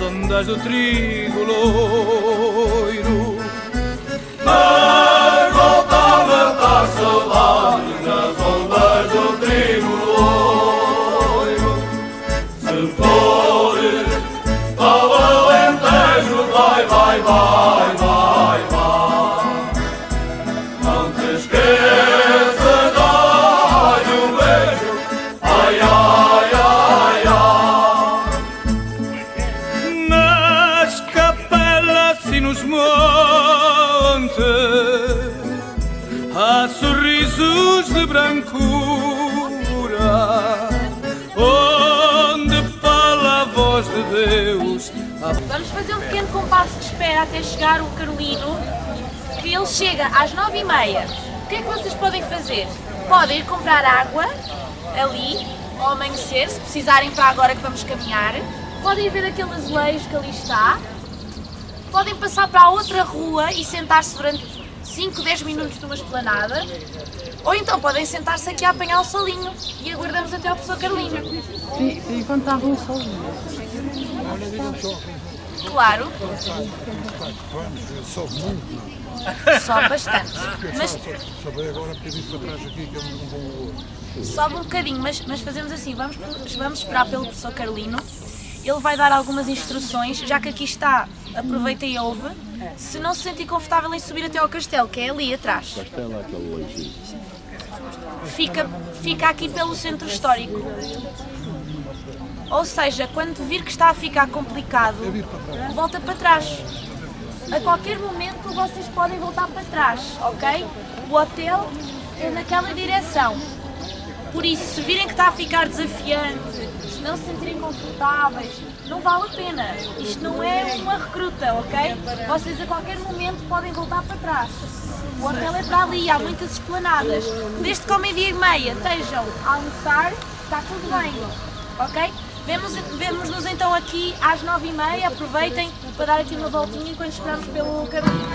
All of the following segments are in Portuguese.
ondas do trigo loiro. Mas volta-me a dar saudade nas ondas do trigo loiro. Se fores ao Alentejo, vai, vai, vai, vai, vai. Não te esqueças, dá-lhe um beijo, ai, ai, ai, ai. Nas capelas e nos montes há sorrisos de brancura, onde fala a voz de Deus. Vamos fazer um pequeno compasso de espera até chegar o Carolino, que ele chega às 9h30. O que é que vocês podem fazer? Podem ir comprar água ali, ao amanhecer, se precisarem para agora que vamos caminhar. Podem ver aquele azulejo que ali está. Podem passar para a outra rua e sentar-se durante 5, 10 minutos numa esplanada. Ou então podem sentar-se aqui a apanhar o solinho e aguardamos até ao professor Carolino. E quando estava um solinho? Claro. Sobe muito. Sobe bastante. Mas Sobe agora um bocadinho para trás aqui que eu não vou. sobe um bocadinho, mas fazemos assim, vamos esperar pelo professor Carolino. Ele vai dar algumas instruções, já que aqui está, aproveita e ouve. Se não se sentir confortável em subir até ao castelo, que é ali atrás. Fica aqui pelo centro histórico. Ou seja, quando vir que está a ficar complicado, volta para trás. A qualquer momento vocês podem voltar para trás, ok? O hotel é naquela direção. Por isso, se virem que está a ficar desafiante, se não se sentirem confortáveis, não vale a pena. Isto não é uma recruta, ok? Vocês a qualquer momento podem voltar para trás. O hotel é para ali, há muitas esplanadas. Desde que ao 12h30 estejam a almoçar, está tudo bem, ok? Vemo-nos então aqui às 9h30, aproveitem para dar aqui uma voltinha enquanto esperamos pelo Carolino.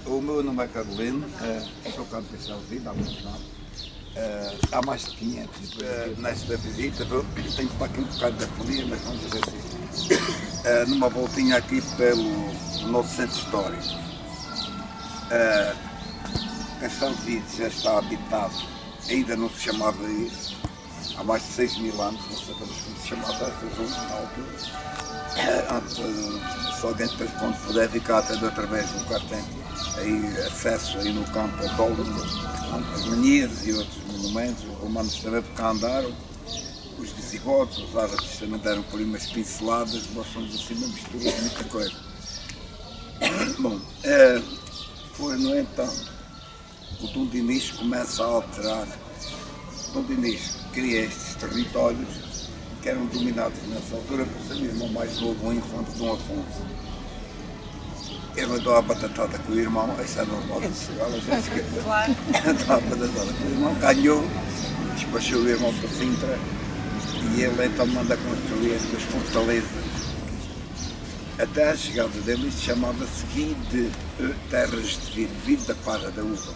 O meu nome é Carolino, sou canto de Castelo de Vida há muito tempo. Há mais de 500 nesta visita. Tenho para aqui um bocado da folia, mas vamos ver se numa voltinha aqui pelo nosso centro histórico. Castelo de Vida já está habitado, ainda não se chamava isso, há mais de 6.000 anos, não sabemos como se chamava essa zona na altura. Se alguém depois, quando puder ficar até de outra vez, no quarto tem aí acesso aí no campo ao Dólamo, as Menires e outros monumentos. Os romanos também por cá andaram, os visigodos, os árabes também deram por aí umas pinceladas. Nós somos assim uma mistura de muita coisa. Bom, foi no entanto, o Dom Dinis começa a alterar. O Dom Dinis cria estes territórios que eram dominados nessa altura por seu irmão mais novo, o infante Dom Afonso. Ele andou à batatada com o irmão, isso é normal de Portugal, a gente esquece. Claro. Andou à batatada com o irmão, ganhou, despachou o irmão para Sintra e ele então manda construir estas fortalezas. Até a chegada dele, isto chamava-se Vide, terras de Vide, Vide da Parra da Uva.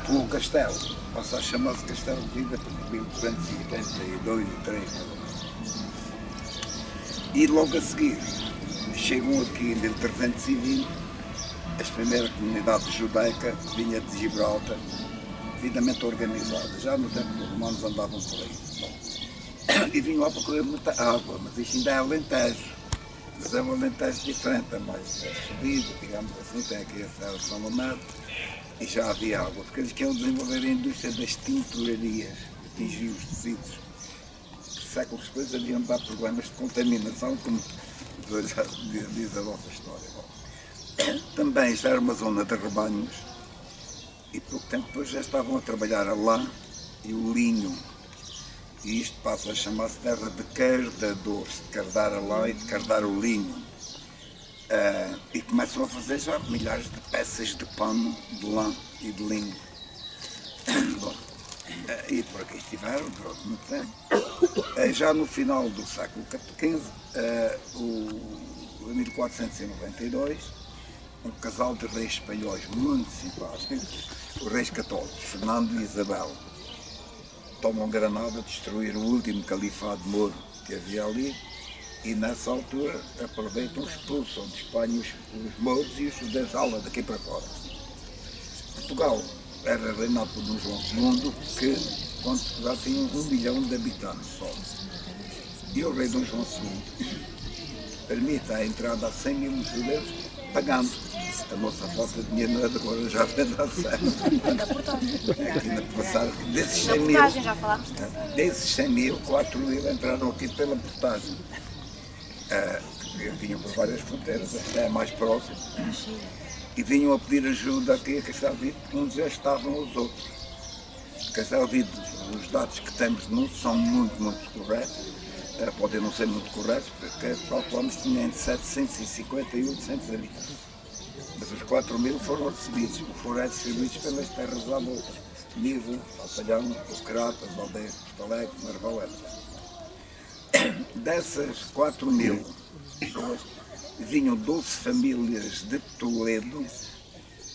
O castelo passa a chamar-se Castelo de Vida por 1282 e 3. E logo a seguir, chegam aqui em 1320, a primeira comunidade judaica vinha de Gibraltar, devidamente organizada. Já no tempo dos romanos andavam por aí. Bom, e vinham lá procurar muita água, mas isto ainda é Alentejo. Mas é um Alentejo diferente, é mais subido, digamos assim, tem aqui a Serra de São Lamento, e já havia água, porque eles queriam desenvolver a indústria das tinturarias, atingir os tecidos, que séculos depois haviam de dar problemas de contaminação, como já diz a nossa história. Bom, também isto era uma zona de rebanhos, e pouco tempo depois já estavam a trabalhar a lã e o linho. E isto passa a chamar-se terra de cardadores, de cardar a lã e de cardar o linho. E começam a fazer já milhares de peças de pano, de lã e de linho. Bom, e por aqui estiveram durante muito tempo. Já no final do século XV, em 1492, um casal de reis espanhóis muito simpáticos, os reis católicos, Fernando e Isabel, tomam Granada, destruir o último califado moro que havia ali, e nessa altura aproveitam, expulsam de Espanha os mouros e os judeus ala daqui para fora. Portugal era reinado por Dom João II, que quando Portugal tinha 1 milhão de habitantes só. E o rei Dom João II permite a entrada a 100.000 judeus pagando. A nossa falta de dinheiro não é de agora, já vai dar certo. Aqui na passada, desses 100.000, já falámos. desses 100.000, 4.000 entraram aqui pela portagem. Vinham por várias fronteiras, esta é a mais próxima. E vinham a pedir ajuda aqui a Castelo de Vide, onde já estavam os outros. Castelo de Vide, os dados que temos não são muito corretos, podem não ser muito corretos, porque calculamos que tinha entre 750 e 800 habitantes. Mas os 4.000 foram recebidos, foram distribuídos pelas terras à volta. Nivo, Alpalhão, Os Cratas, Aldeias de Porto Alegre, Marval, etc. Dessas 4.000 pessoas, vinham 12 famílias de Toledo,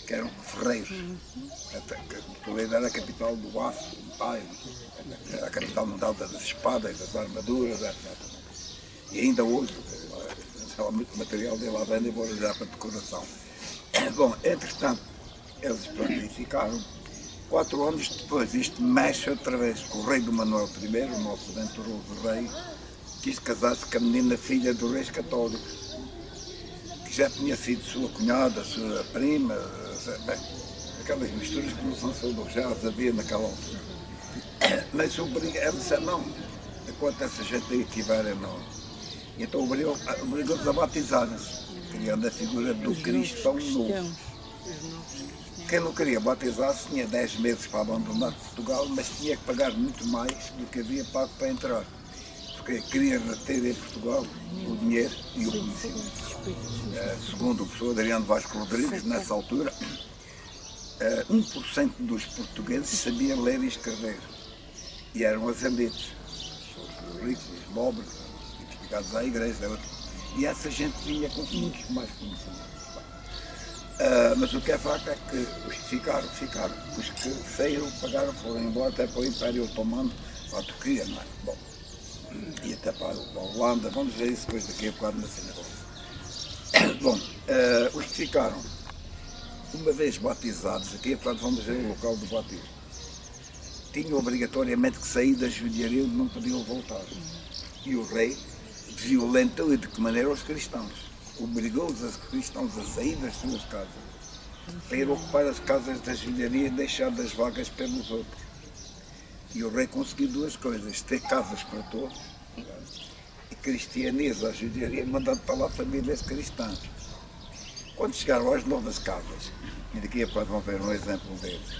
que eram ferreiros. Toledo era a capital do aço, do paio, era a capital mundial das espadas, das armaduras, etc. E ainda hoje, há muito material dele à venda, embora já para decoração. Bom, entretanto, eles planificaram. 4 anos depois, isto mexe outra vez com o rei do Manuel I, o nosso venturoso rei, quis casar-se com a menina filha dos reis católicos, que já tinha sido sua cunhada, sua prima, bem, aquelas misturas que não são saudáveis, já as havia naquela altura. Mas ela disse, não, enquanto essa gente aí estiver, não. E então obrigou-os a batizarem-se, criando a figura do cristão novo. Quem não queria batizar-se tinha 10 meses para abandonar Portugal, mas tinha que pagar muito mais do que havia pago para entrar. Porque queria reter em Portugal o dinheiro e o conhecimento. Segundo o professor Adriano Vasco Rodrigues, nessa altura, 1% dos portugueses sabiam ler e escrever. E eram as elites, os ricos, os pobres, ligados à igreja. E essa gente vinha com muito mais conhecimento. Mas o que é facto é que os que ficaram. Os que saíram, pagaram, foram embora até para o Império Otomano, para a Turquia, não é? Bom, e até para a Holanda, vamos ver isso depois daqui a bocado na sinagoga. Bom, os que ficaram, uma vez batizados, aqui a bocado vamos ver o local do batismo, tinham obrigatoriamente que sair da judiaria onde não podiam voltar. E o rei violentou de que maneira os cristãos. Obrigou os cristãos a sair das suas casas para ir ocupar as casas da judiaria e deixar das vagas pelos outros. E o rei conseguiu duas coisas: ter casas para todos e cristianiza a judiaria, mandando para lá famílias cristãs. Quando chegaram às novas casas, e daqui a pouco vão ver um exemplo deles,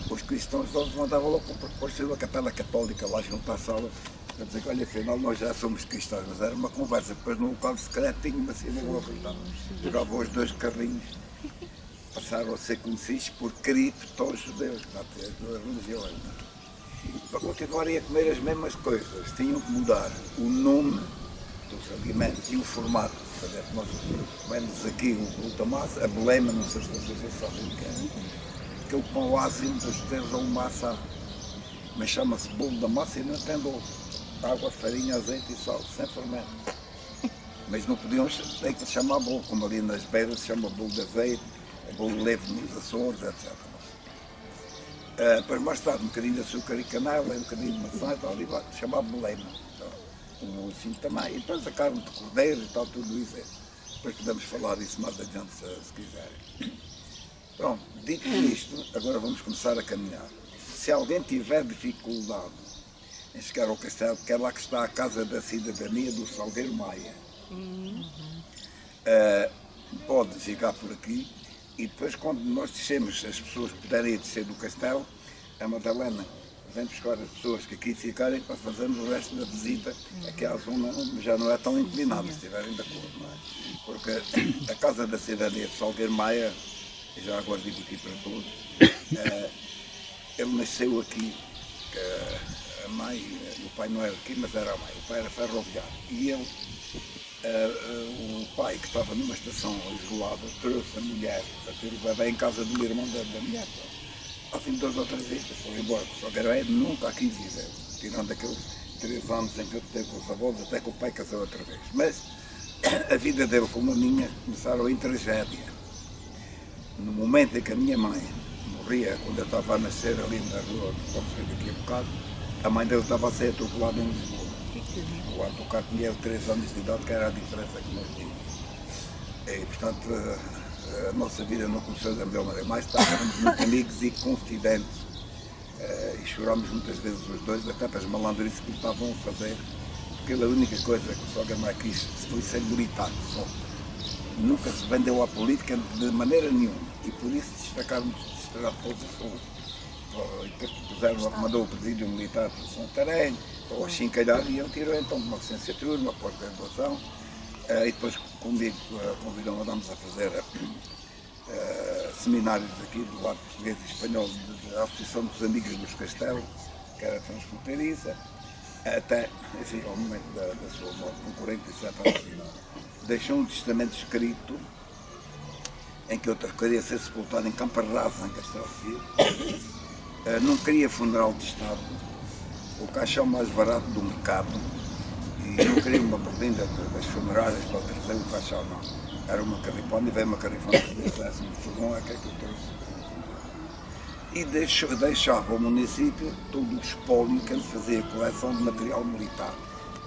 os cristãos todos mandavam logo construir uma capela católica lá junto à sala. Quer dizer que, olha, afinal nós já somos cristãos, mas era uma conversa. Depois no local secreto tinha uma sinagoga. Jogavam os dois carrinhos, passaram a ser conhecidos por cripto-judeus, as duas religiões. Para continuarem a comer as mesmas coisas, tinham que mudar o nome dos alimentos e o formato. Por exemplo, nós comemos aqui o glutamato, a bolema, não sei se vocês sabem o que é. Aquele pão ázimo dos judeus é um massa, mas chama-se bolo da massa e não tem doce. Água, farinha, azeite e sal, sem fermento. Mas não podiam ter que chamar bolo, como ali nas beiras se chama bolo de azeite, bolo leve nos Açores, etc. Depois mais tarde um bocadinho de açúcar e canela, um bocadinho de maçã e tal, ali vai chamar bolema. Então, assim também. E depois a carne de cordeiro e tal, tudo isso. Depois podemos falar disso mais adiante se quiserem. Pronto, dito isto, agora vamos começar a caminhar. Se alguém tiver dificuldade em chegar ao castelo, porque é lá que está a Casa da Cidadania do Salgueiro Maia. Pode ficar por aqui e depois, quando nós descemos, as pessoas puderem descer do castelo, a Madalena vem buscar as pessoas que aqui ficarem para fazermos o resto da visita, aqui à zona já não é tão inclinada, se estiverem de acordo, não é? Porque a Casa da Cidadania do Salgueiro Maia, já agora digo aqui para todos, ele nasceu aqui. A mãe, o pai não era aqui, mas era a mãe, o pai era ferroviário. E ele, o pai que estava numa estação isolada, trouxe a mulher para ter o bebê em casa do irmão da mulher. Ao fim de 2 ou 3 vezes foi embora, só que era nunca aqui viver, tirando aqueles 3 anos em que eu tenho com os avós, até que o pai casou outra vez. Mas a vida dele, como a minha, começaram em tragédia. No momento em que a minha mãe morria, quando eu estava a nascer ali na rua, vamos ver daqui a bocado, a mãe dele estava a ser atropelada em Lisboa. O autocarro tinha 3 anos de idade, que era a diferença que nós tínhamos. E, portanto, a nossa vida não começou da melhor maneira. Mais tarde, éramos muito amigos e confidentes. E chorámos muitas vezes os dois, até para as malandrices que estavam a fazer. Porque a única coisa que o Salgueiro Maia quis foi ser militar, só. Nunca se vendeu à política de maneira nenhuma. E por isso destacaram todos os outros. E depois mandou o presídio militar para Santarém, para o Chincalhar, e ele tirou então uma licenciatura, uma pós-graduação, e depois comigo convidou-me a fazer seminários aqui do lado português e espanhol da Associação dos Amigos dos Castelos, que era transfronteiriça, até, enfim, ao momento da sua morte, com 47 anos. Deixou um testamento escrito em que eu queria ser sepultado em Camparrasa, em Castelo Filho. Não queria funeral de Estado, o caixão mais barato do mercado, e não queria uma prenda das funerárias para trazer o caixão, não. Era uma carripona, e veio uma carripona que desse no fogão, é que eu trouxe. E deixava ao município todo o espólio que ele fazia, coleção de material militar.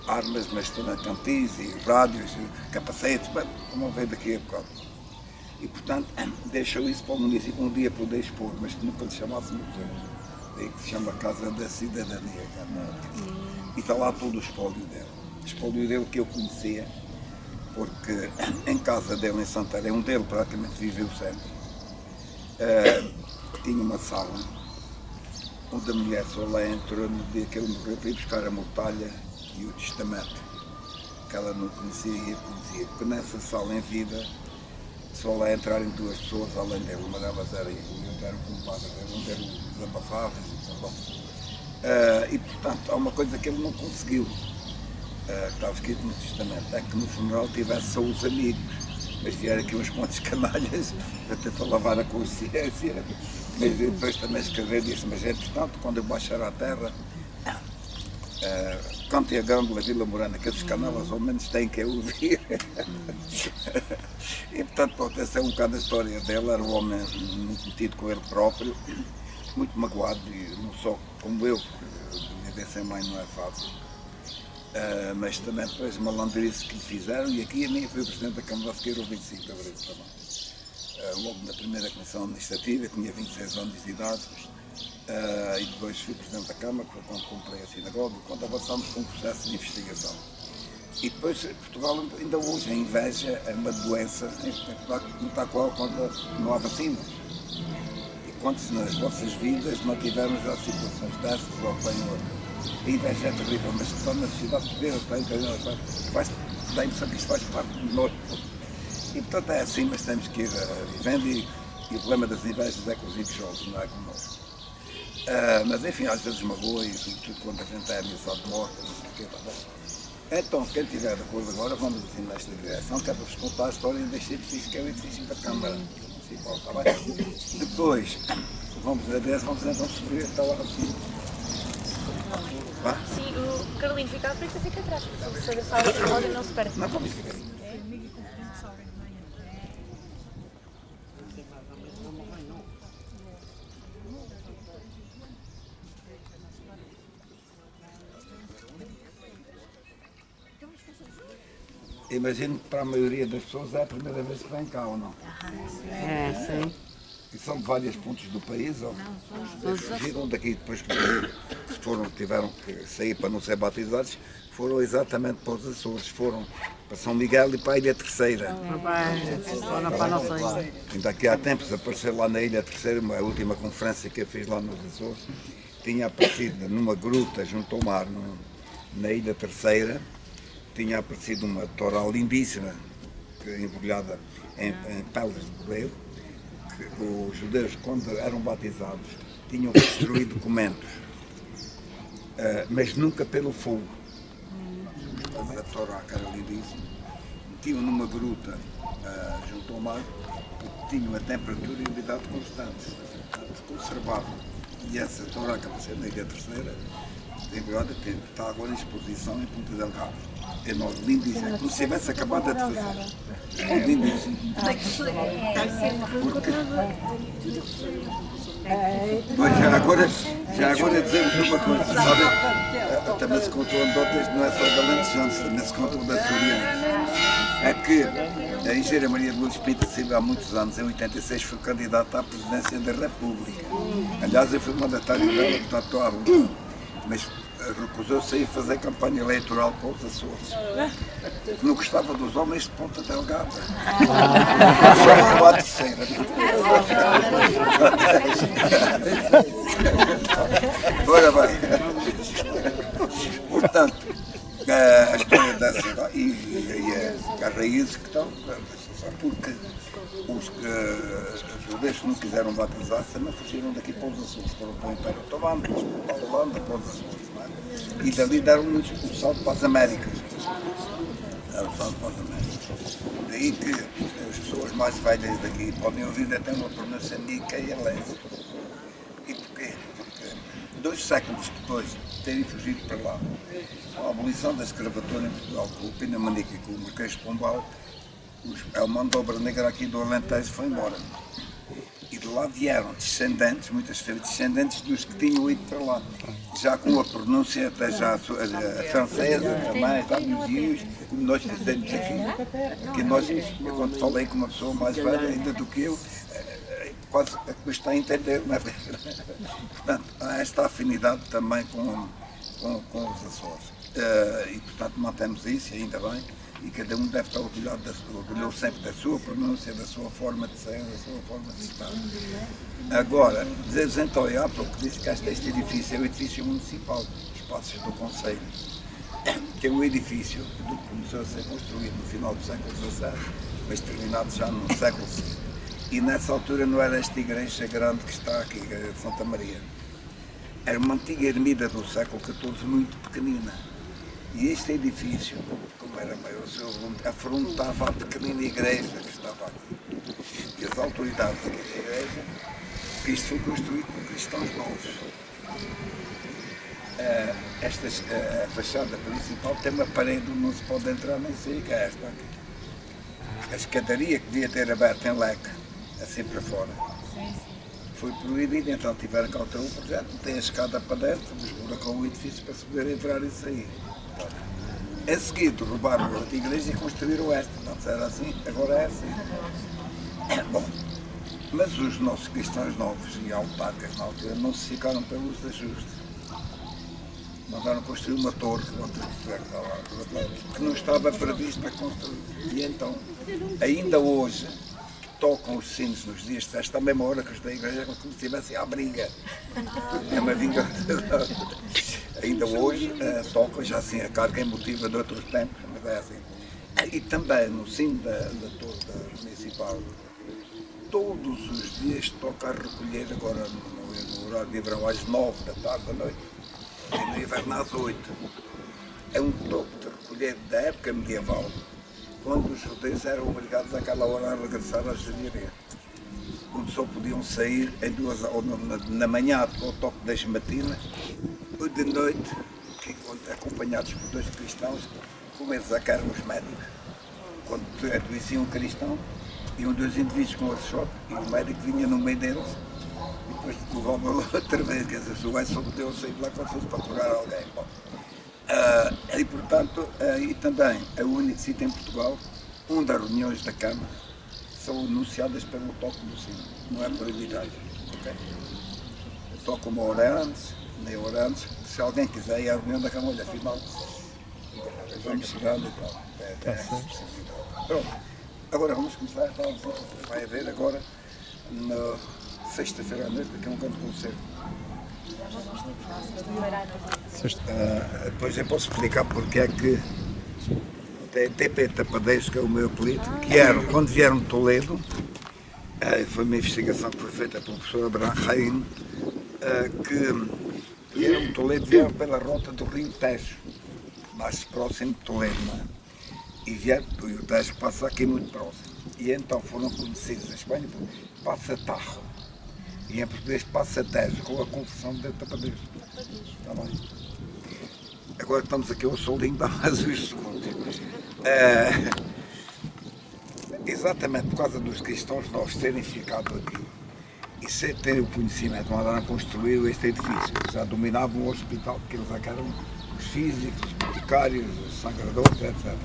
Armas, cantis e rádios, capacetes, bem, vamos ver daqui a bocado. E, portanto, deixou isso para o município um dia poder expor, mas que nunca se chamasse museu. Daí que se chama Casa da Cidadania. E está lá todo o espólio dele. O espólio dele que eu conhecia, porque em casa dele em Santarém, um dele praticamente viveu sempre, tinha uma sala onde a mulher só lá entrou no dia que ele morreu para ir buscar a mortalha e o testamento, que ela não conhecia e eu conhecia. Porque nessa sala em vida, só lá entrarem 2 pessoas além dele, uma delas era eu, e outra era o compadre dele, onde eram desabafáveis e tal. E portanto, há uma coisa que ele não conseguiu, que estava escrito no testamento, é que no funeral tivesse só os amigos, Depois vieram aqui uns quantos canalhas para tentar lavar a consciência. Mas depois também escrever disse, mas entretanto, quando eu baixar à terra, cante a Gândola Vila Morana, que esses canelas ao menos têm que ouvir. E portanto, pronto, essa é um bocado a história dele. Era um homem muito metido com ele próprio, muito magoado, e não só como eu, viver sem mãe não é fácil. Mas também depois a malandrice que lhe fizeram, e aqui a mim foi o Presidente da Câmara de Sequeira, o 25 de Abril também. Logo na primeira comissão administrativa, eu tinha 26 anos de idade, e depois fui Presidente da Câmara, que foi quando comprei a sinagoga, quando avançámos com um processo de investigação. E depois, Portugal, ainda hoje, a inveja é uma doença contra a qual não há vacina. E quantos nas vossas vidas não tivemos já situações dessas ou bem outras? A inveja é terrível, mas só na sociedade portuguesa dá a impressão que isto faz parte de nós. E portanto é assim, mas temos que ir vivendo, e o problema das invejas é com os invejosos, não é connosco. Mas enfim, às vezes magoa, e sobretudo quando a gente é ameaçado de morte, não sei o quê, tá bom. Então, quem estiver de acordo agora, vamos assim nesta direção, que é para vos contar a história deste edifício, que é o edifício da Câmara Municipal, está bem? Depois, vamos então subir até lá assim. Sim, o Carolino fica à frente e fica atrás. Se a sala não se perde. Não, vamos ficar aí. Imagino que para a maioria das pessoas é a primeira vez que vem cá, ou não? É, sim. E são de vários pontos do país, ou fugiram daqui depois que tiveram que sair para não ser batizados, foram exatamente para os Açores, foram para São Miguel e para a Ilha Terceira. Ainda aqui há tempos apareceu lá na Ilha Terceira, a última conferência que eu fiz lá nos Açores, tinha aparecido numa gruta junto ao mar, na Ilha Terceira, tinha aparecido uma toral lindíssima, embrulhada em peles de cordeiro, que os judeus, quando eram batizados, tinham que destruir documentos, mas nunca pelo fogo. A toral, que era lindíssima, metiam numa gruta junto ao mar, que tinham a temperatura e a umidade constantes, portanto, conservavam. E essa toral que apareceu na Ilha Terceira, está agora em exposição em Ponta Delgado. É enorme, lindíssimo, como se tivesse acabado de fazer. É lindíssimo. Mas já agora dizemos uma coisa, sabe? Também se contou anedotas, não é só da Lente, também se contou da Soriana. É que a engenheira Maria de Lourdes Pinto Silva há muitos anos, em 86, foi candidata à presidência da República. Aliás, eu fui mandatário dela, portanto estou à vontade. Mas recusou-se a ir fazer campanha eleitoral para os Açores. Não gostava dos homens de Ponta Delgada. Só a Terceira. Ora bem, portanto, a história dessa e as raízes que estão, porque os judeus que não quiseram batizar-se também fugiram daqui para os Açores, foram para o Império Otomano, para a Holanda, para os Açores, não é? E dali deram o salto para as Américas. Deram o salto para as Américas. Daí que as pessoas mais velhas daqui podem ouvir até uma pronúncia Micaelense. E porquê? Porque 2 séculos depois de terem fugido para lá, a abolição da escravatura em Portugal, com o Pina Manique e com o Marquês de Pombal, a mão de obra negra aqui do Alentejo foi embora. E de lá vieram descendentes, muitas vezes descendentes dos que tinham ido para lá. Já com a pronúncia até já a francesa, também, já nos dias, como nós dizemos aqui. Que nós, eu quando falei com uma pessoa mais velha ainda do que eu, quase custa a entender, não é? Portanto, há esta afinidade também com os Açores. E portanto mantemos isso, e ainda bem. E cada um deve estar orgulhoso sempre da sua pronúncia, da sua forma de ser, da sua forma de estar. Agora, dizer-vos então, há pouco disse que este edifício é o edifício municipal, os Passos do Conselho, que é um edifício que começou a ser construído no final do século XVII, mas terminado já no século VI. E nessa altura não era esta igreja grande que está aqui, a igreja de Santa Maria. Era uma antiga ermida do século XIV, muito pequenina. E este edifício, como era maior, afrontava a pequenina igreja que estava aqui. E as autoridades aqui da igreja, que isto foi construído por cristãos novos. A fachada principal tem uma parede onde não se pode entrar nem sair, que é esta aqui. A escadaria que devia ter aberto em leque, assim para fora, foi proibida, então tiveram que alterar o projeto, tem a escada para dentro, desburacou o edifício para se poder entrar e sair. Em seguida, roubaram outra igreja e construíram esta. Antes era assim, agora é assim. Bom, mas os nossos cristãos novos e autarcas na altura não se ficaram pelos ajustes. Mandaram construir uma torre que não estava prevista a construir. E então, ainda hoje, tocam os sinos nos dias de festa, à mesma hora que os da igreja, como se estivessem à briga. É uma vingança. Ainda hoje tocam, já assim, a carga emotiva de outros tempos, mas é assim. E também no sino da torre municipal, todos os dias toca a recolher, agora no horário de verão, às 9 da tarde da noite, e no inverno às 8. É um toque de recolher da época medieval, quando os judeus eram obrigados àquela hora a regressar à judiaria, onde só podiam sair em ou na manhã com o toque das matinas, ou de noite, acompanhados por dois cristãos, como eles eram os médicos. Quando adoecia um cristão, iam dois indivíduos com outro choque, e o médico vinha no meio deles, e depois levava outra vez, quer dizer, o gajo só podia sair de lá quando fosse para curar alguém. Bom, e portanto, e também é o único sítio em Portugal onde as reuniões da Câmara são anunciadas pelo toque do sino, não é por editais. Okay? Toca uma hora antes, meia hora antes, se alguém quiser ir à reunião da Câmara, olha, afinal, vamos chegando e tal. Pronto, agora vamos começar, vai haver agora, na sexta-feira à noite, aqui um grande concerto. Depois eu posso explicar porque é que TP Tapadeiros, que é o meu apelido, que eram, quando vieram de Toledo, foi uma investigação que foi feita pelo professor Abraham Rain, que vieram de Toledo, vieram pela rota do Rio Tejo, mais próximo de Toledo, não é? E vieram, o Rio Tejo passa aqui muito próximo, e então foram conhecidos em Espanha por Passa Tarro, e em português Passa Tejo, com a conversão de Tapadeiros. Está bem? Agora estamos aqui ao solinho, dá mais uns segundos. Exatamente por causa dos cristãos novos terem ficado aqui e sem terem o conhecimento, mandaram construir este edifício. Já dominavam o hospital, porque eles eram os físicos, os boticários, os sangradores, etc.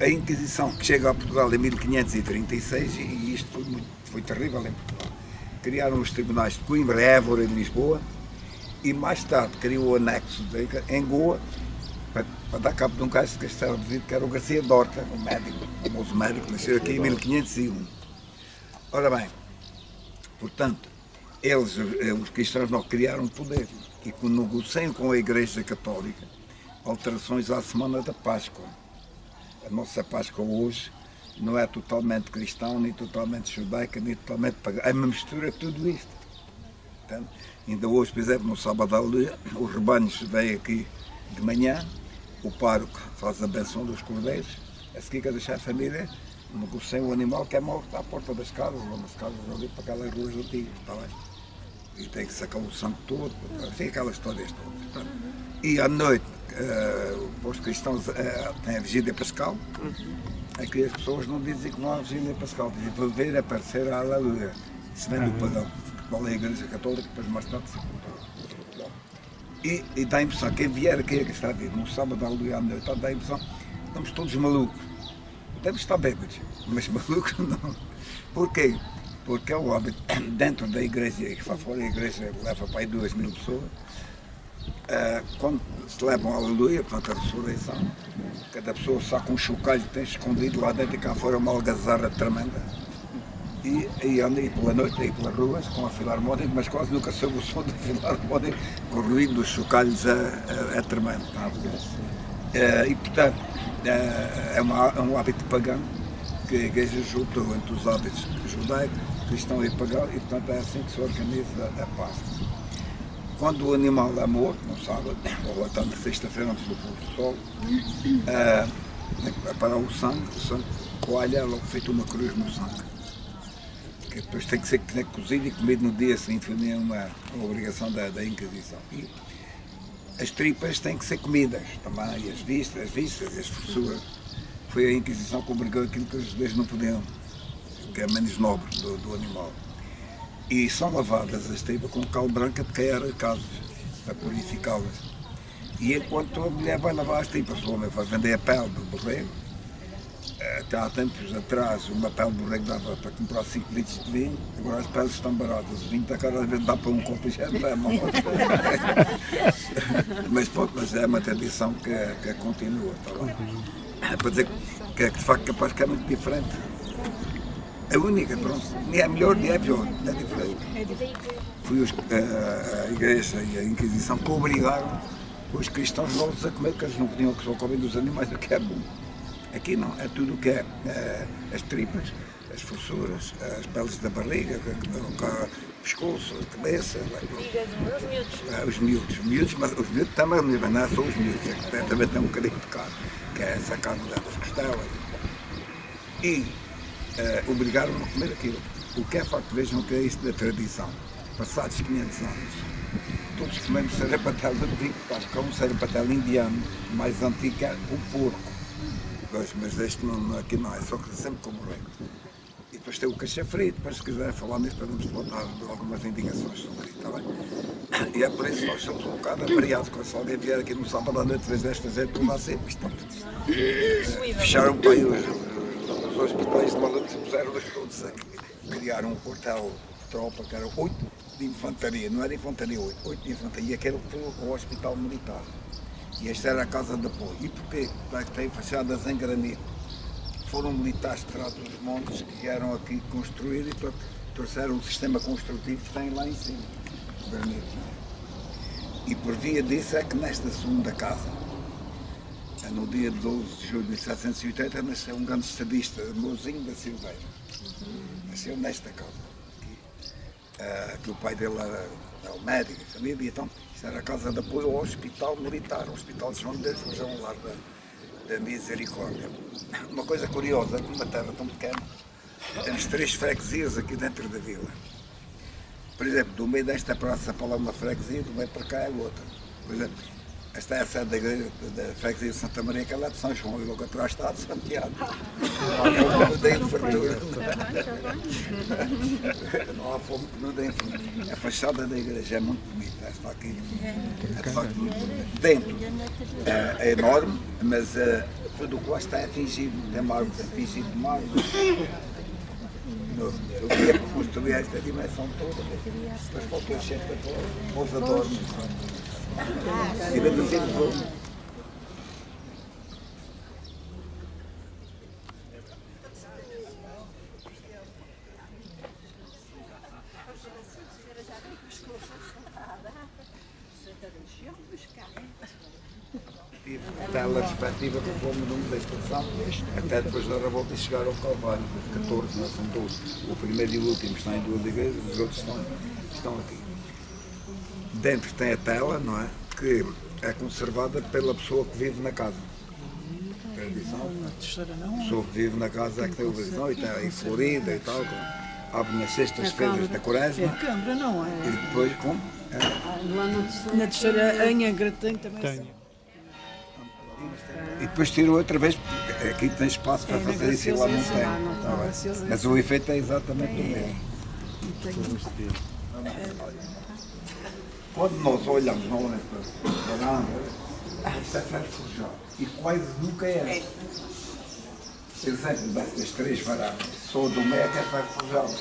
A Inquisição, que chega a Portugal em 1536, e isto foi terrível em Portugal, criaram os tribunais de Coimbra, Évora e Lisboa, e mais tarde criou o anexo em Goa, para dar cabo de um caso de Castelo de Vidro, que era o Garcia Dorta, um médico, o famoso médico, nasceu aqui em 1501. Ora bem, portanto, eles, os cristãos, não criaram poder, e negociam com a Igreja Católica alterações à semana da Páscoa. A nossa Páscoa hoje não é totalmente cristã, nem totalmente judaica, nem totalmente pagã. É uma mistura de tudo isto. Entende? Ainda hoje, por exemplo, no sábado à lua, os rebanhos vêm aqui de manhã, o pároco faz a benção dos cordeiros, a seguir cada chefe de família negocia o animal que é morto à porta das casas, ou nas casas ali para aquelas ruas antigas, está bem? E tem que sacar o sangue todo, assim, aquelas histórias todas. E à noite, os cristãos têm a vigília pascal, é que as pessoas não dizem que não há vigília pascal, dizem para ver aparecer a aleluia, isso vem do pagão, qual é a Igreja Católica, depois mais tarde se encontrou. E dá a impressão, quem vier aqui, que está a dizer, no sábado à lua à noite, dá a impressão, estamos todos malucos. Devemos estar bêbados, mas malucos não. Porquê? Porque é o hábito, dentro da igreja, e lá fora a igreja leva para aí 2.000 pessoas, quando se levam a aleluia, portanto a ressurreição, cada pessoa saca um chocalho que tem escondido lá dentro e cá fora uma algazarra tremenda. E anda aí pela noite, aí pelas ruas, com a filarmónica, mas quase nunca soube o som da filarmónica, com o ruído dos chocalhos é tremendo. E portanto, é um hábito pagão que a igreja juntou entre os hábitos judaico, cristão e pagão, e portanto é assim que se organiza a Páscoa. quando o animal é morto, no sábado, ou até na sexta-feira antes do pôr do sol, a parar o sangue coalha é logo feito uma cruz no sangue. Que depois tem que ser cozido e comido no dia seguinte, foi uma obrigação da Inquisição. E as tripas têm que ser comidas também, as vistas, as fossuras. Foi a Inquisição que obrigou aquilo que os judeus não podiam, que é menos nobre do animal. E são lavadas as tripas com cal branca de cair casos, para purificá-las. E enquanto a mulher vai lavar as tripas, o homem vai vender a pele do borrego. Até há tempos atrás, uma pele de borrego dava para comprar 5 litros de vinho, agora as peles estão baratas. O vinho está cada vez dá para um copo e já não é mal. Mas é uma tradição que continua. Tá bem? É para dizer que de facto capaz que é muito diferente. A única, pronto, nem é melhor nem é pior, é diferente. Foi a Igreja e a Inquisição que obrigaram os cristãos novos a comer, porque eles não podiam só comer dos animais, o que é bom. Aqui não, é tudo o que é as tripas, as fossuras, as peles da barriga, o pescoço, a cabeça. Os miúdos, mas os miúdos também não é só os miúdos, também tem um bocadinho de carne, que é essa carne das costelas. E obrigaram-me a comer aquilo. O que é facto, vejam que é isso da tradição. Passados 500 anos, todos comemos sarapatel antigo, que é um sarapatel indiano, mais antigo que é o porco. Mas este não, aqui não, é só que sempre como reino. E depois tem o cachê frito, depois se quiser falar nisso, podemos botar algumas indicações sobre isso, está bem? E é por isso que nós somos um bocado avariados, quando se alguém vier aqui no sábado à noite fazer tudo lá sempre, fecharam bem os hospitais de Maluco, puseram os todos aqui. Criaram um quartel de tropa, que era 8 de infantaria, não era infantaria 8 de infantaria, que era o hospital militar. E esta era a casa de apoio. E porquê? Porque tem fachadas em granito. Foram militares de trás dos montes que vieram aqui construir e trouxeram o sistema construtivo que tem lá em cima. Granito, não é? E por via disso é que nesta segunda casa, no dia 12 de julho de 1780, nasceu um grande estadista, Mozinho da Silveira. Nasceu nesta casa. Que o pai dele era médico, família, então isto era a casa de apoio ao hospital militar, o Hospital de João de Deus, hoje é um lar da Misericórdia. Uma coisa curiosa, numa terra tão pequena, temos 3 freguesias aqui dentro da vila. Por exemplo, do meio desta praça para lá uma freguesia, do meio para cá é outra. Por exemplo, esta é a sede da igreja da freguesia de Santa Maria, que é lá de São João, e logo atrás está de Santiago. Não há fome que não dê fartura. Não há fome que não dê fartura. A fachada da igreja é muito bonita, está aqui. É de facto muito bonita. Dentro é enorme, mas tudo o que lá está é tingido, tem mármore, é tingido de mármore. Eu queria construir esta dimensão toda, depois faltou o chefe da pousa dorme. Tive tela respectiva que fomos num da estação, até depois da revolta e chegar ao Calvário, 14, não são 12. O primeiro e o último estão em 2 igrejas, os outros estão aqui. Dentro tem a tela, não é? Que é conservada pela pessoa que vive na casa. A pessoa que vive na casa é que tem a visão e está aí florida e tal. Abre nas sextas-feiras da Quaresma. É a Câmara, não é? E depois como? Lá na terceira Angra tem também. E depois tirou outra vez, porque aqui tem espaço para fazer isso e lá não tem. Mas o efeito é exatamente o mesmo. Quando nós olhamos na hora para a Angra, isto é ferro forjado. E quase nunca é. Exemplo destas 3 varandas, só do meio é que é ferro forjado.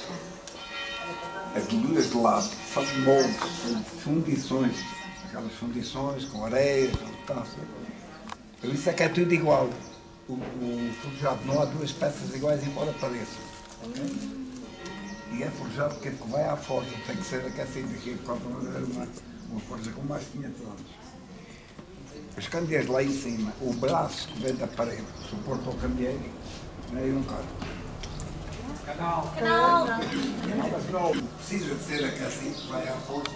As duas de lado são moldes, são fundições. Aquelas fundições com areia, com taça. Por isso é que é tudo igual. O forjado não há 2 peças iguais, embora pareçam. Okay? E é forjado porque vai à forja, tem que ser aquecido aqui, uma forja com mais de 500 anos. Os candeeiros lá em cima, o braço que vem da parede, suporta o candeeiro, e um carro. Canal! precisa de ser aquecido, vai à fonte,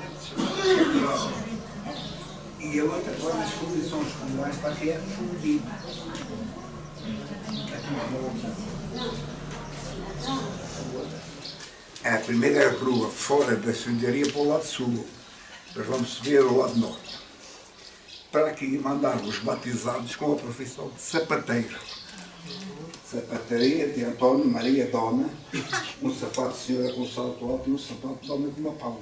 e a outra coisa, as condições como esta aqui é fundido. A primeira rua fora da fundaria para o lado sul, depois vamos subir ao lado norte. Para aqui mandar os batizados com a profissão de sapateiro. Sapataria de António Maria Dona, um sapato de senhora com salto alto e um sapato de homem com uma palma.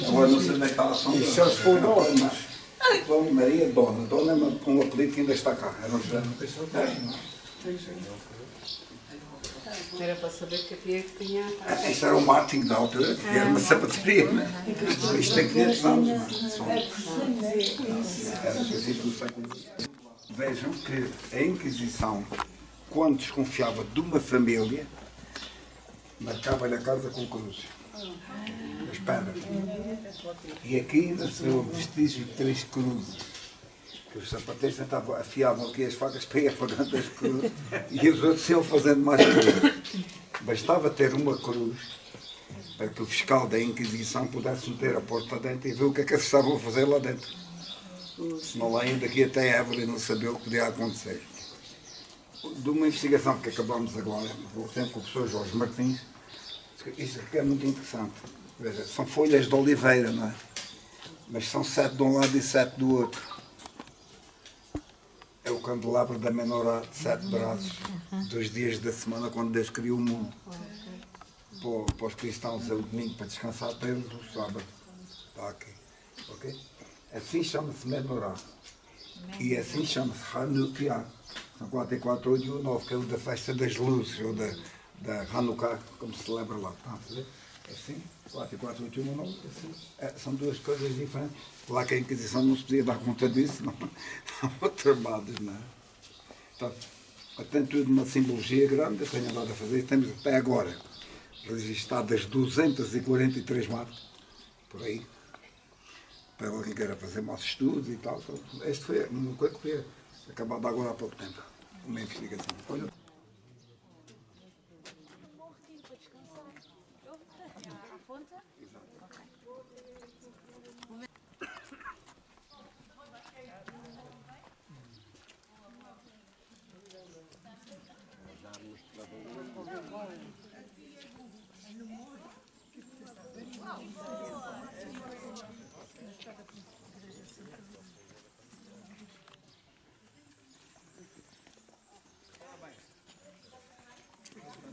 Agora não sei onde é que está a sombra. Isso é os fundadores, mas António Maria Dona. Dona é um apelido que ainda está cá. Era um grande pessoa. Era para saber que havia que tinha. Isto era o marketing da altura, que era uma sapataria. Isto tem 500 anos. Era princípio do século XX. Vejam que a Inquisição, quando desconfiava de uma família, marcava-lhe a casa com cruzes, as pedras. E aqui ainda se vê o vestígio de 3 cruzes. Que os sapateiros tentavam, afiavam aqui as facas para ir apagando as cruzes e os outros iam fazendo mais cruzes. Bastava ter uma cruz para que o fiscal da Inquisição pudesse meter a porta dentro e ver o que é que eles estavam a fazer lá dentro. Senão lá ainda daqui até Évora e não sabia o que podia acontecer. De uma investigação que acabamos agora, há tempo com o professor Jorge Martins, isto aqui é muito interessante. Veja, são folhas de oliveira, não é? Mas são 7 de um lado e 7 do outro. É o candelabro da menorá de 7 braços, dos dias da semana quando Deus criou o mundo. Para os cristãos é o domingo para descansar, para eles o sábado. Está aqui. Ok? Assim chama-se menorá. E assim chama-se Hanukkah. São 4 e 4, 8 e 9, que é o da festa das luzes, ou da Hanukkah, como se celebra lá. Está a ver? Assim, 4 e 4, 8 e 9, assim. São duas coisas diferentes. Lá que a Inquisição não se podia dar conta disso, não. Estavam tramados, não é? Portanto, tem tudo uma simbologia grande, eu tenho andado a fazer. Temos até agora registadas 243 marcas, por aí. Para alguém que queira fazer mais estudos e tal. Este foi uma coisa que foi acabada agora há pouco tempo. Uma investigação. Olha.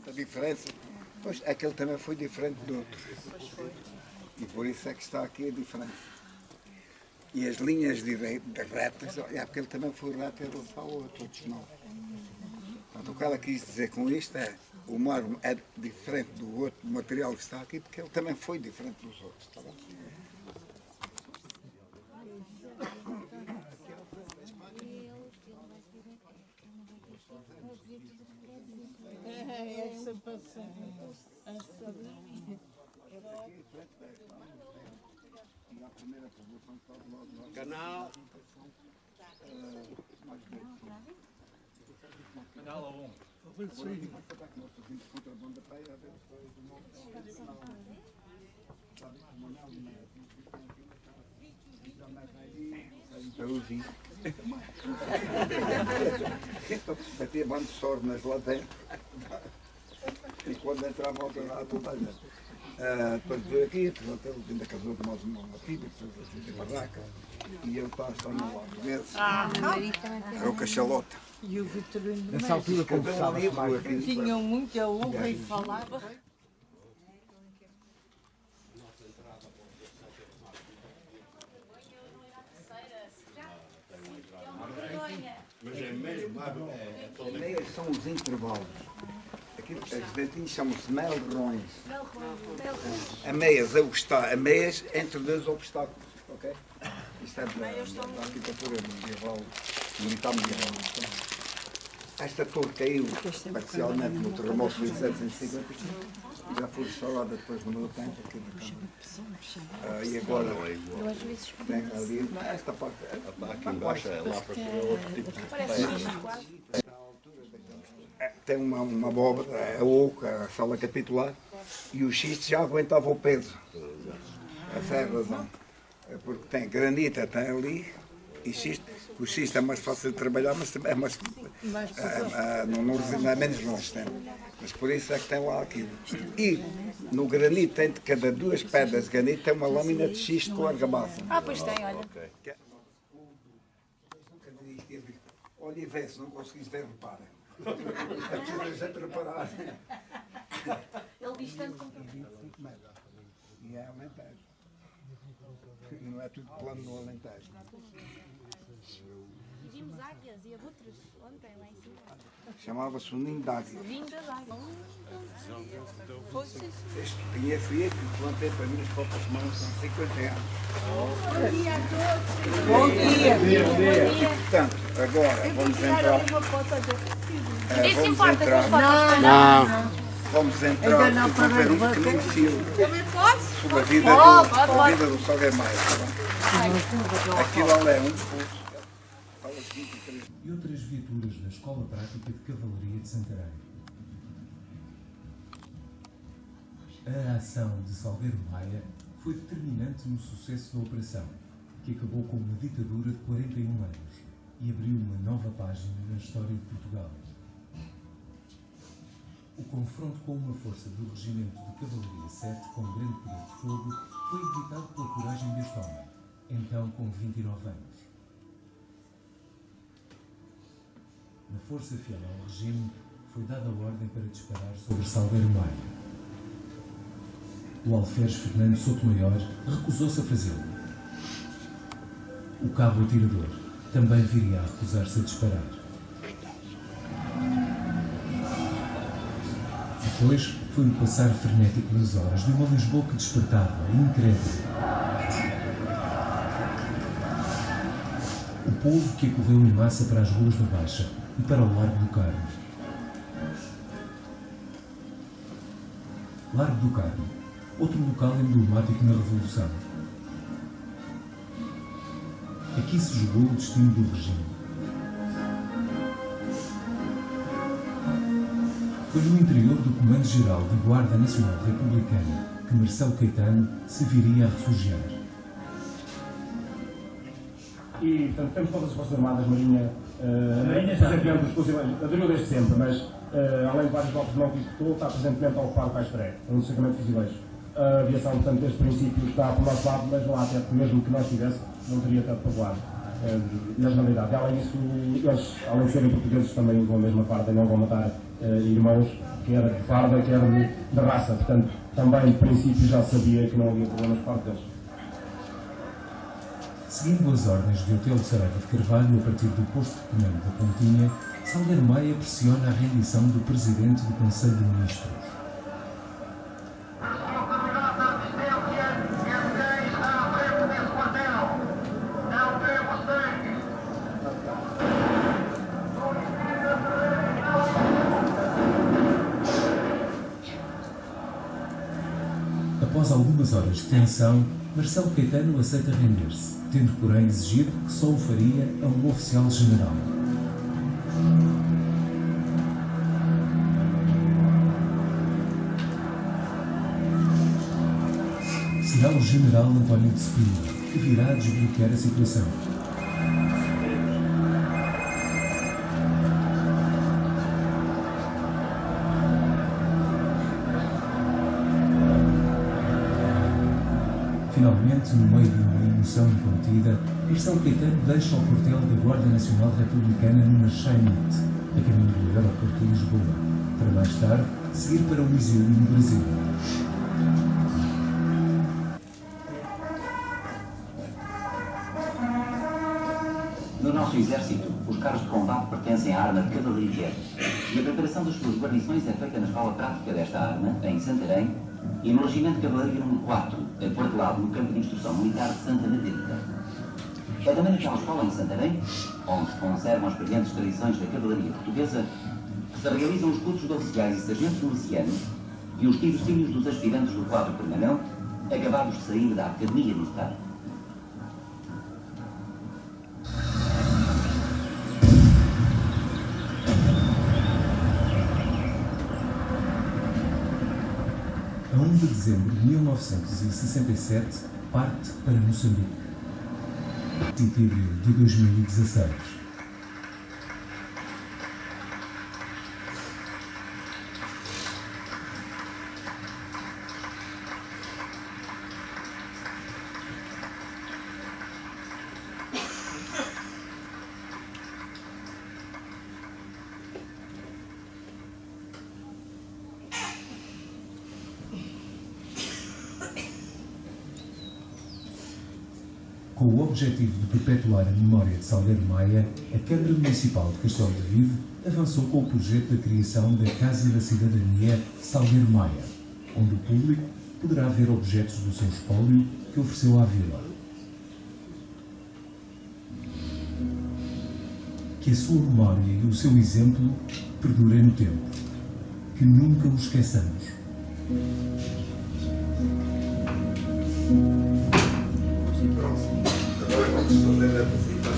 A diferença, pois aquele também foi diferente do outro. E por isso é que está aqui a diferença. E as linhas de retas, é porque ele também foi reto em relação ao outro, outros não. Portanto, o que ela quis dizer com isto é o mármore é diferente do outro material que está aqui, porque ele também foi diferente dos outros. Está bem? Canal. Canal 1. Eu vi. Batia bando de sornas lá dentro. E quando entrava ao canal, toda a gente. Depois veio aqui, portanto, ele ainda casou com uma filha, depois assim, tem barraca. E eu estava no lado deles. Era o cachalota. E o Vitorino Nessa altura, quando estava tinham muita honra e falava. Mas é mesmo, Meias são os intervalos. Aqui, os dentinhos chamam-se melrões. A meias é o que está, a meias entre dois obstáculos. Ok? Isto é da arquitetura medieval, militar medieval. Esta torre caiu parcialmente no terremoto de 1755 e já foi restaurada depois no meu tempo. E agora tem ali, esta parte. aqui embaixo é lá para outro tipo de tem uma abóbora, a oca, a sala capitular, e o xisto já aguentava o peso. Essa é a razão. É porque tem granita, tem ali, e xisto. O xisto é mais fácil de trabalhar, mas também é mais. Não é menos resistente. Mas por isso é que tem lá aquilo. E no granito, tem de cada 2 pedras de granito, tem uma lâmina de xisto com argamassa. Ah, pois tem, olha. Olha e vê, se não conseguis ver, repara. É preciso a gente reparar. Ele diz tanto como... E é Alentejo. Não é tudo plano no Alentejo. Vimos águias e abutres ontem lá em cima. Chamava-se o ninho de águia. Lindas águias. Este pinheiro fui eu que plantei para mim as próprias mãos há 50 anos. Bom dia. Portanto, agora vamos entrar. Isso Vamos importa com as entrar. fotos. Não. Vamos entrar e vamos ver um pequenino filme sobre a vida do Salgueiro Maia. Aquilo ali é um pulso. E outras viaturas da Escola Prática de Cavalaria de Santarém. A ação de Salgueiro Maia foi determinante no sucesso da operação, que acabou com uma ditadura de 41 anos e abriu uma nova página na história de Portugal. O confronto com uma força do Regimento de Cavalaria 7 com grande poder de fogo foi evitado pela coragem deste homem, então com 29 anos. Na força fiel ao regime, foi dada a ordem para disparar sobre Salgueiro Maia. O alferes Fernando Sotomayor recusou-se a fazê-lo. O cabo atirador também viria a recusar-se a disparar. Depois foi o passar frenético das horas de uma Lisboa que despertava, incrédulo. O povo que acorreu em massa para as ruas da Baixa e para o Largo do Carmo. Largo do Carmo, outro local emblemático na Revolução. Aqui se jogou o destino do regime. Foi no interior do Comando-Geral da Guarda Nacional Republicana que Marcelo Caetano se viria a refugiar. E, portanto, temos todas as Forças Armadas, Marinha, presentemente exclusivamente, aderiu desde sempre, mas além de vários golpes de mão que executou, está presentemente a ocupar o Cais Feré, no destacamento de fuzileiros. A aviação, portanto, desde o princípio está por nosso lado, mas lá até mesmo que nós tivesse, não teria tanto popular. Na realidade, além disso, eles, além de serem portugueses, também usam a mesma farda e não vão matar irmãos, quer de farda, quer de raça. Portanto, também, de princípio, já sabia que não havia problemas por parte deles. Seguindo as ordens de Otelo Saraiva de Carvalho a partir do posto de comando da Pontinha, Salgueiro Maia pressiona a rendição do Presidente do Conselho de Ministros. Após algumas horas de tensão, Marcelo Caetano aceita render-se, tendo porém exigido que só o faria a um oficial general. Será o general António de Spina que virá a desbloquear a situação. Finalmente, no meio de uma emoção incontida, Marcelo Caetano deixa o quartel da Guarda Nacional Republicana no Marchainite, a caminho do aeroporto de Lisboa, para mais tarde seguir para o exílio no Brasil. No nosso exército, os carros de combate pertencem à arma de cavalaria e a preparação das suas guarnições é feita na escola prática desta arma, em Santarém, e no Regimento de Cavalaria número 4, aquartelado no campo de instrução militar de Santa Margarida. É também naquela escola em Santarém, onde se conservam as brilhantes tradições da cavalaria portuguesa, que se realizam os cursos de oficiais e sargentos milicianos e os tirocínios dos aspirantes do quadro permanente, acabados de sair da Academia Militar. a 1 de dezembro de 1967, parte para Moçambique. Título de 2016. Com o objetivo de perpetuar a memória de Salgueiro Maia, a Câmara Municipal de Castelo de Vide avançou com o projeto da criação da Casa da Cidadania Salgueiro Maia, onde o público poderá ver objetos do seu espólio que ofereceu à vila. Que a sua memória e o seu exemplo perdurem no tempo. Que nunca o esqueçamos. Agora vamos fazer a visita.